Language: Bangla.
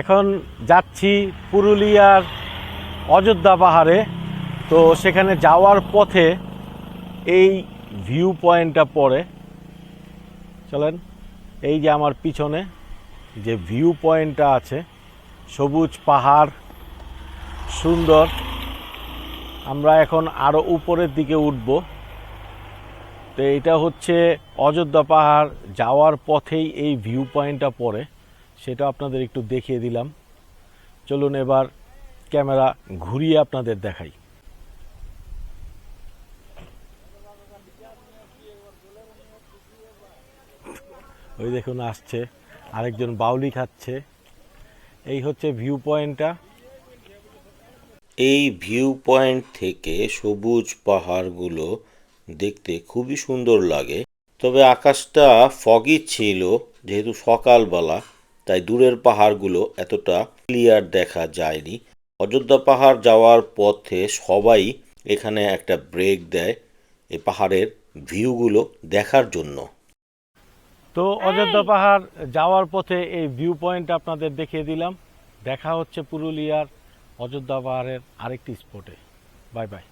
এখন যাচ্ছি পুরুলিয়ার অযোধ্যা পাহাড়ে। তো সেখানে যাওয়ার পথে এই ভিউ পয়েন্টটা পড়ে। চলেন, এই যে আমার পিছনে যে ভিউ পয়েন্টটা আছে, সবুজ পাহাড়, সুন্দর। আমরা এখন আরও উপরের দিকে উঠব। তো এটা হচ্ছে অযোধ্যা পাহাড় যাওয়ার পথেই এই ভিউ পয়েন্টটা পড়ে, সেটা আপনাদের একটু দেখিয়ে দিলাম। চলুন এবার ক্যামেরা ঘুরিয়ে আপনাদের দেখাই। ওই দেখুন আসছে আরেকজন বাউলি খাচ্ছে। এই হচ্ছে ভিউ পয়েন্টটা। এই ভিউ পয়েন্ট থেকে সবুজ পাহাড়গুলো দেখতে খুবই সুন্দর লাগে। তবে আকাশটা ফগি ছিল, যেহেতু সকালবেলা, তাই দূরের পাহাড়গুলো এতটা ক্লিয়ার দেখা যায়নি। অযোধ্যা পাহাড় যাওয়ার পথে সবাই এখানে একটা ব্রেক দেয় এই পাহাড়ের ভিউগুলো দেখার জন্য। তো অযোধ্যা পাহাড় যাওয়ার পথে এই ভিউ পয়েন্ট আপনাদের দেখিয়ে দিলাম। দেখা হচ্ছে পুরুলিয়ার অযোধ্যা পাহাড়ের আরেকটি স্পটে। Bye bye.